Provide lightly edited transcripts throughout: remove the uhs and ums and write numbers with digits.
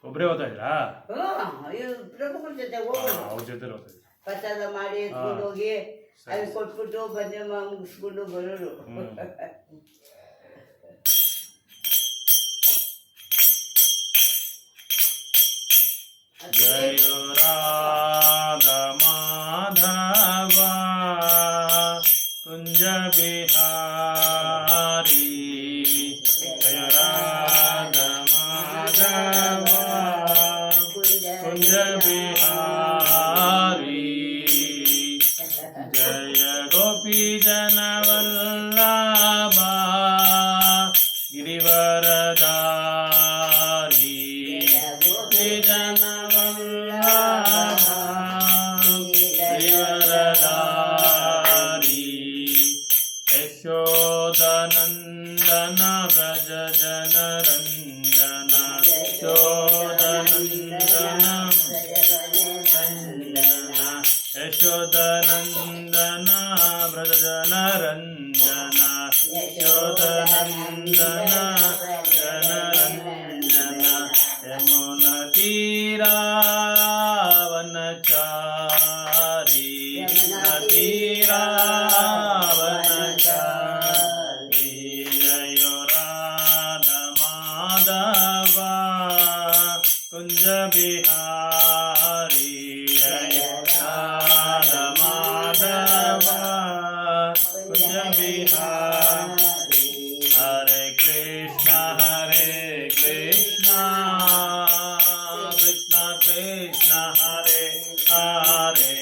ಒಬ್ಬರೇ ಓದ್ತಾ ಇದ್ರಾ? ಪ್ರಭು ಜೊತೆ ಅವ್ರ ಜೊತೆ ಓದ್ತಾ ಇದ್ರಾ? ಪ್ರಸಾದ ಮಾಡಿ ಎತ್ಕೊಂಡು ಹೋಗಿ ಅಲ್ಲಿ ಕೊಟ್ಬಿಟ್ಟು ಬಂದೆ ಮುಗಿಸ್ಕೊಂಡು ಬರೋರು. ಜಯ ರಾಧ ಮಾಧವ ಕುಂಜ ಬಿಹಾರಿ, ಜಯ ರಾಧ ಮಾಧವ ಕುಂಜ ಬಿಹಾರಿ, ಜಯ ಗೋಪಿ ಜನವಲ್ಲಭ ಗಿರಿವರದಾರಿ, ಗೋಪಿ ಜನವಲ್ಲಭ ಗಿರಿವರದಾರಿ, ಯಶೋದನಂದನ ವ್ರಜ ಜನರಂಜನ, ಯಶೋದನಂದನ ಯಶೋದನಂದನ ವ್ರಜ ಜನರಂಜನ, ಯಶೋದನಂದನ ಜನರಂಜನ, ಯಮುನ ತೀರಾವನಚಾರಿ, ಯಮುನ ತೀರಾವನಚಾರಿ, ಜಯ ರಾಧ ಮಾಧವ ಕುಂಜ ಬಿಹಾರಿ, ಜಯ ರಾಧ ಮಾಧವ ಕುಂಜ ಬಿಹಾರಿ. ಹರೆ ಕೃಷ್ಣ ಕೃಷ್ಣ ಕೃಷ್ಣ ಹರೆ ಹರೆ,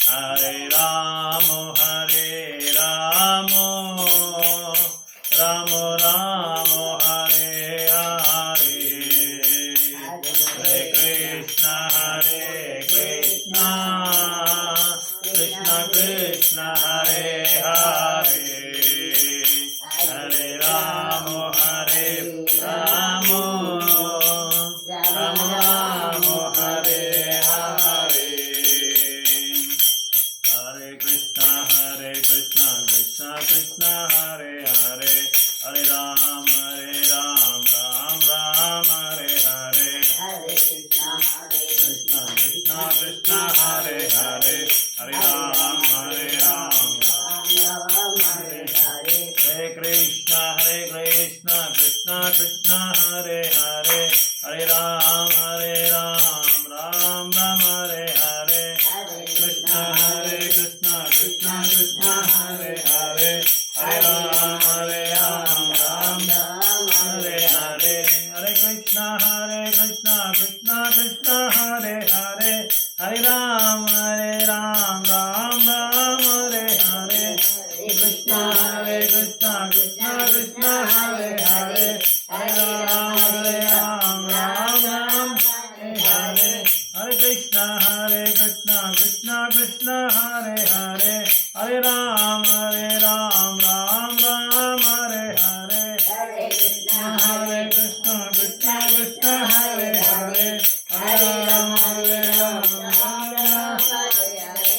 ಹರೆ ರಾಮ ರಾಮ ರಾಮ ರಾಮ ಹರೆ ಹರೆ, ಹರೆ ಕೃಷ್ಣ ಕೃಷ್ಣ ಕೃಷ್ಣ ಕೃಷ್ಣ ಹರೆ ಹರೆ, ಹರೆ ರಾಮ ರಾಮ ರಾಮ ರಾಮ ಹರೆ ಹರೆ, ಹರೆ ಕೃಷ್ಣ ಕೃಷ್ಣ ಕೃಷ್ಣ ಹರೆ ಹರೆ, ಹರೆ ರಾಮ ರಾಮ ರಾಮ ಹರೆ ಹರೆ, ಹರೆ ಕೃಷ್ಣ ಕೃಷ್ಣ ಕೃಷ್ಣ ಹರೆ ಹರೆ, ಹರೆ ರಾಮ ರಾಮ ಹರೆ ಹರೆ, ಹರೆ ಕೃಷ್ಣ ಕೃಷ್ಣ ಕೃಷ್ಣ ಹರೆ ಹರೆ, ಹರೆ ರಾಮ ರಾಮ ರಾಮ ಹರೆ ಹರೆ, ಕೃಷ್ಣ ಕೃಷ್ಣ ಕೃಷ್ಣ ಹರೆ ಹರೆ, ಹರೆ ರಾಮ ರಾಮ ಹರೆ ಹರೆ, ಹರೆ ಕೃಷ್ಣ ಕೃಷ್ಣ ಕೃಷ್ಣ ಹರೆ ಹರೆ, ಹರೆ ರಾಮ ರಾಮ ರಾಮ ಹರೆ ಹರೆ, ಕೃಷ್ಣ ಕೃಷ್ಣ ಕೃಷ್ಣ ಹರೆ ಹರೆ, ಹರೆ ರಾಮ ರಾಮ ರಾಮ ಹರೆ ಹರೆ, ಹರೆ ಕೃಷ್ಣ ಕೃಷ್ಣ ಕೃಷ್ಣ ಹರೆ ಹರೆ, ಹರೆ ರಾಮ ರಾಮ ರಾಮ ಹರೆ ಹರೆ, ಹರೆ ಕೃಷ್ಣ ಕೃಷ್ಣ ಕೃಷ್ಣ ಹರೆ ಹರೆ, ಹರೆ ರಾಮ ರಾಮ ಹರೆ ಹರೆ.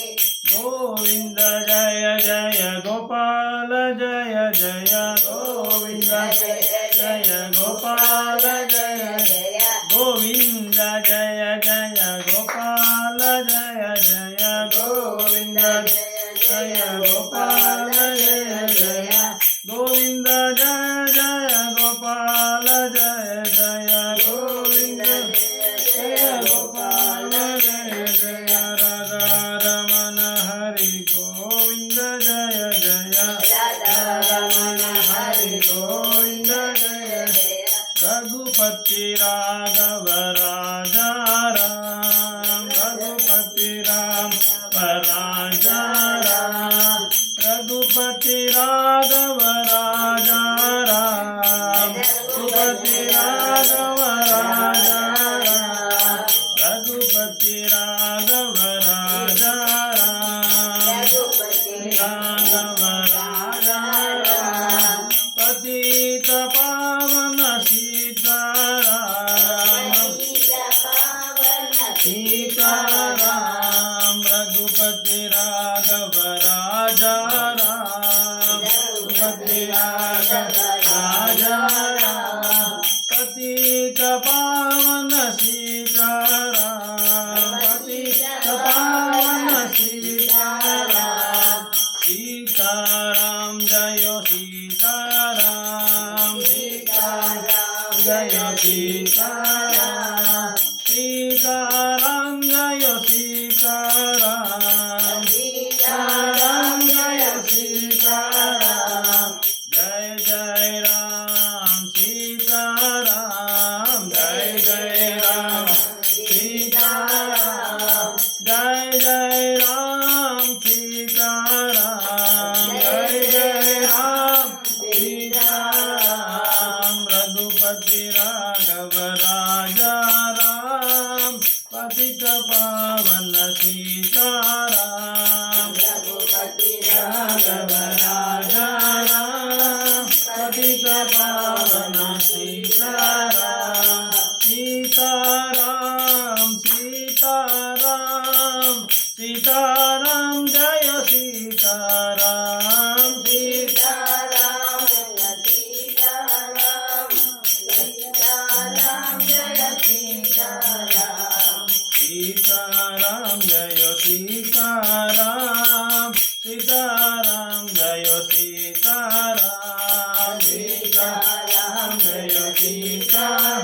ಗೋವಿಂದ ಜಯ ಜಯ ಗೋಪಾಲ ಜಯ ಜಯ, ಗೋವಿಂದ ಜಯ ಜಯ ಗೋಪಾಲ ಜಯ ಜಯ, ಗೋವಿಂದ ಜಯ ಜಯ ಗೋಪಾಲ ಜಯ ಜಯ, ಗೋವಿಂದ ಜಯ ಜಯ ಗೋಪಾಲ ಜಯ ಜಯ, ಗೋವಿಂದ ಜಯ ಜಯ ಗೋಪಾಲ ಜಯ ಜಯ, ಗೋವಿಂದ ಜಯ ಗೋಪಾಲ ಜಯ ಜಯ, ರಾಧಾರಮಣ ಹರಿ ಗೋವಿಂದ ಜಯ ಜಯ, ರಾಧಾರಮಣ ಹರಿ ಗೋವಿಂದ ಜಯ ಜಯ, ರಘುಪತಿ ರಾಘವ ರಾಜಾ ರಾಮ, ರಘುಪತಿ ರಾಮ ರಾಜಾ ರಾಮ, रघुपति राघव राजा राम, रघुपति राघव राजा राम, रघुपति राघव राजा राम, रघुपति राघव राजा राम, पतित पावन सीताराम, जय सीताराम सीताराम जय सीताराम सीताराम जय सीताराम जय जय राम सीताराम जय जय राम सीताराम जय जय राम सीताराम जय जय राम सीताराम रघुपति राघव राजा राम पतित पावन सीताराम रघुपति राघव राजा राम पतित पावन सीताराम सीताराम सीताराम सीताराम जय सीताराम सीताराम सीताराम सीताराम जय सीताराम सीताराम जय सीताराम सीताराम जय सीताराम सीताराम जय सीताराम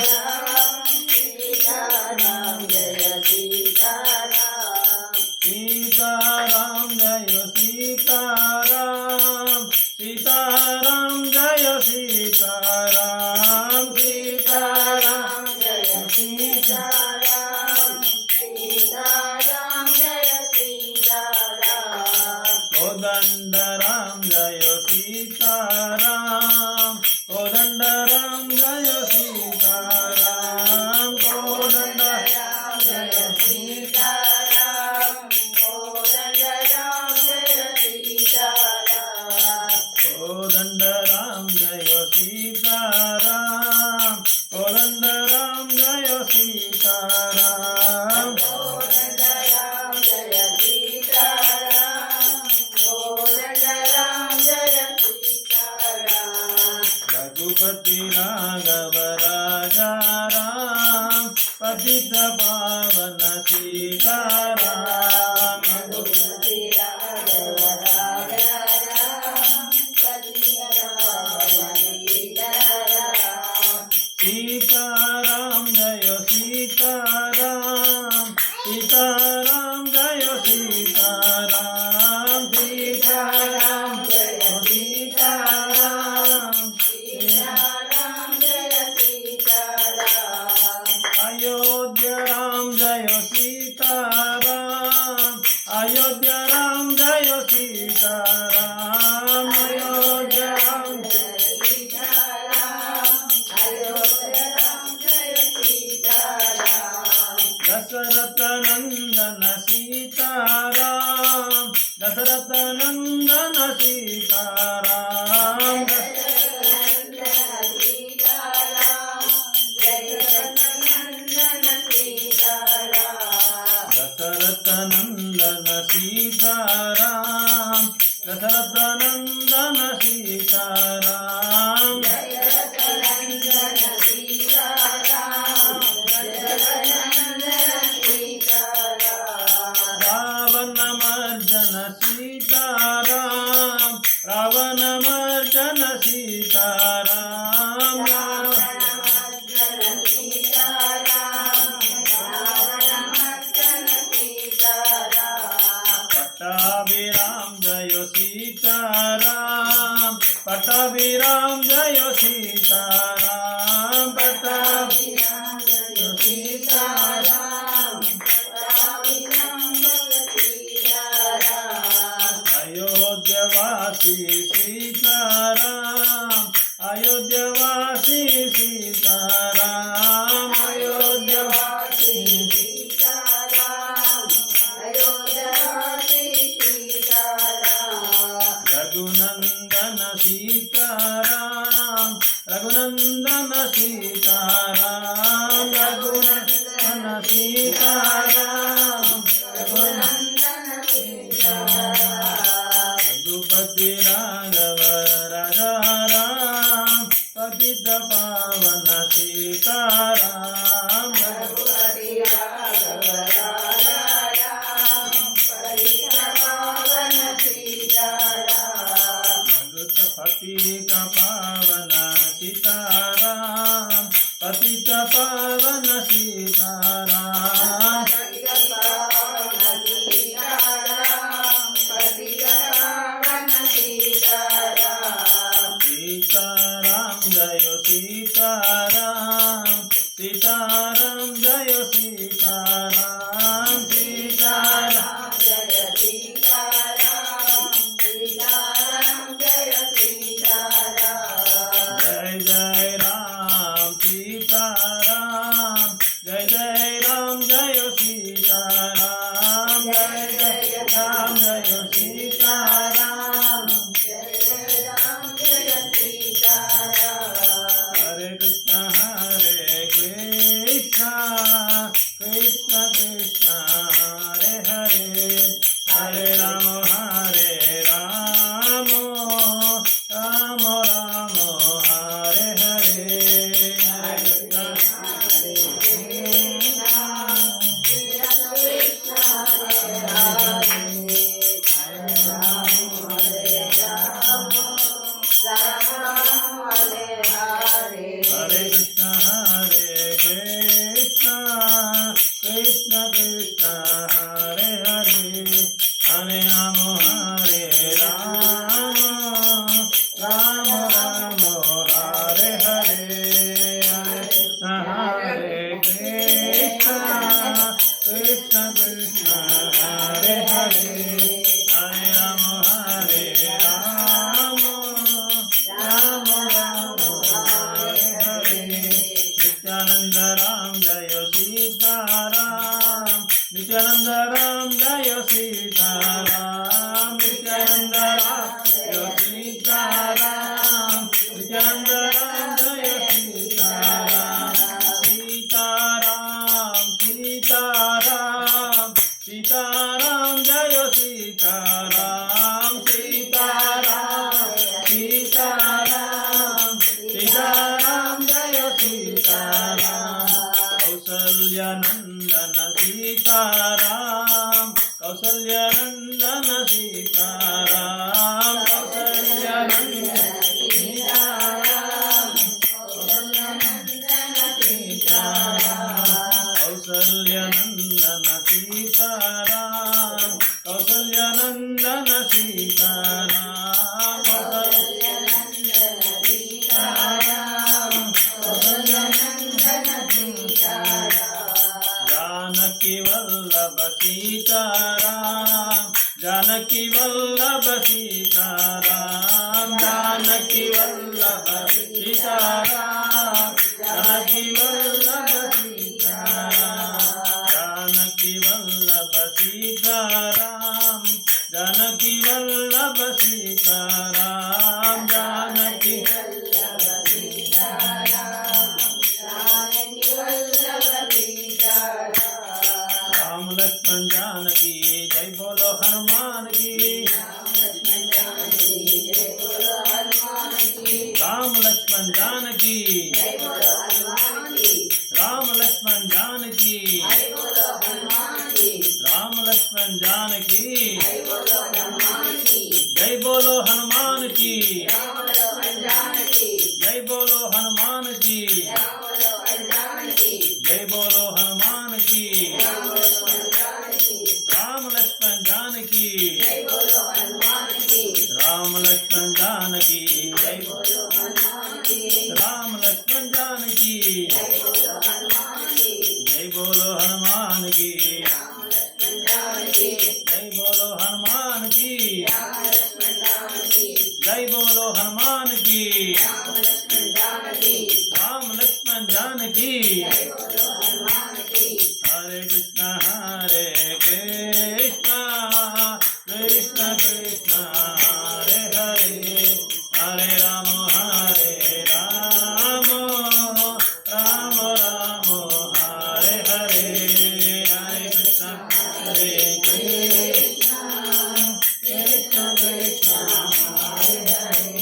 सीताराम जय सीताराम सीताराम जय सीताराम सीताराम जय सीताराम सीताराम जय सीताराम सीताराम जय सीताराम कोदंड राम जय सीताराम कोदंड राम जय सीताराम कोदंड राम जय सीताराम कोदंड राम जय सीताराम कोदंड राम जय सीताराम कोदंड राम जय सीताराम कोदंड राम जय सीताराम कोदंड राम जय सीताराम रघुपति राघव राजा राम पतित पावन सीताराम रघुपति राघव राजा राम पतित पावन सीताराम सीताराम जय सीताराम सीताराम जय सीताराम सीताराम जय सीताराम सीताराम जय सीताराम अयोध्य राम जय सीताराम अयोध्य राम जय सीताराम अयोध्य राम दशरथ नंदन सीताराम दशरथ नंदन सीताराम दशरथ नंदन सीताराम दशरथ नंदन सीताराम रावण मर्जन सीताराम रावण मर्जन सीताराम पट्टाभिराम जय सीताराम पट्टाभिराम जय सीताराम पट्टाभिराम जय सीताराम अयोध्यवासी सीताराम अयोध्यवासी सीताराम अयोध्यवासी रघुनंदन सीताराम रघुनंदन सीताराम रघुनंदन सीताराम रघुनंदन रघुपति राघव राजा राम पतित पावन सीताराम पतित पावन सीताराम पावन सीताराम सीताराम जय सीताराम सीताराम जय सीताराम सीताराम जय जय राम सीताराम जय जय राम जय सीताराम जय जय राम जय सीताराम हरे कृष्ण कृष्ण कृष्ण हरे हरे हरे राम राम राम हरे हरे हरे हरे कृष्ण कृष्ण कृष्ण हरे हरे हरे राम राम राम हरे हरे हरे कृष्ण कृष्ण हरे हरे हरे राम राम हरे हरे नित्यानंद राम जय सीताराम नित्यानंद राम जय सीताराम नित्यानंद राम जय सीताराम नित्यानंद राम जय सीताराम सीताराम सीताराम सीताराम जय सीताराम सीताराम सीताराम सीताराम जय सीताराम कौसल्यानंदन सीताराम कौसल्यानंदन सीताराम कौसल्यानंदन सीताराम कौसल्यानंदन सीताराम कौसल्यानंदन सीताराम जानकी वल्लभ सीताराम जानकी वल्लभ सीताराम जानकी वल्लभ सीताराम जानकी वल्लभ सीताराम जानकी वल्लभ सीताराम जानकी वल्लभ सीताराम जानकी राम लक्ष्मण जानकी जय बोलो हनुमान की राम लक्ष्मण जानकी राम लक्ष्मण जानकी राम लक्ष्मण जानकी जय बोलो हनुमान की जय बोलो हनुमान की जय बोलो हनुमान की राम लक्ष्मण जानकी राम लक्ष्मण जानकी जय राम लक्ष्मण जानकी जय बोलो हनुमान की जय बोलो हनुमान की जय बोलो हनुमान की राम लक्ष्मण जानकी हरे कृष्ण कृष्ण कृष्ण हरे हरे हरे राम राम राम हरे हरे हरे कृष्ण कृष्ण कृष्ण हरे हरे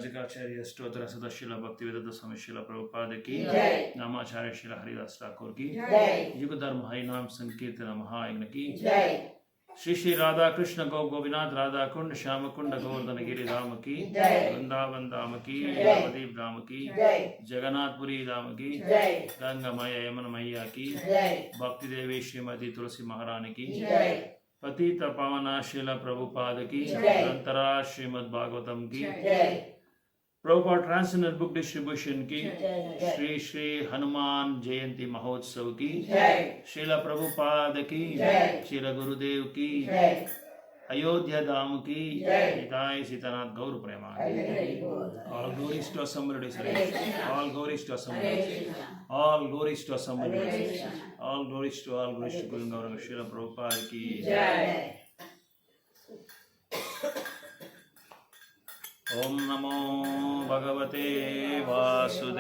राजकाचार्य स्तोत्र सदशिला भक्तिवेदांत स्वामी शिला प्रभुपाद की जय। नामाचार्य शिला हरिदास ठाकुर की जय। युग धर्म हरिनाम संकीर्तन महायज्ञ की जय। श्री श्री राधा कृष्ण गौ गोपीनाथ राधा कुंड श्याम कुंड गोवर्धन गिरी धाम की जय। वृंदावन धाम की जय। नवदीप धाम की जय। जगन्नाथपुरी धाम की जय। गंगा मैया यमुना मैया की जय। भक्ति देवी श्रीमती तुलसी महारानी की जय। पतित पावना शिला प्रभुपाद की जय। अंतरा श्रीमद् भागवतम की जय। प्रभुपाद ट्रांसलेशनल बुक डिस्ट्रीब्यूशन की जय। श्री श्री हनुमान जयंती महोत्सव की जय। श्रीला प्रभुपाद की जय। श्रीला गुरुदेव की जय। अयोध्या धाम की जय। निताय सीतानाथ गौर प्रेमा हरि बोल। all glories to Assembly Hare Krishna. all glories to Assembly Hare Krishna. all glories to Assembly Hare Krishna. all glories to Guru Gauranga Srila Prabhupada की जय। ओम नमो भगवते वासुदेव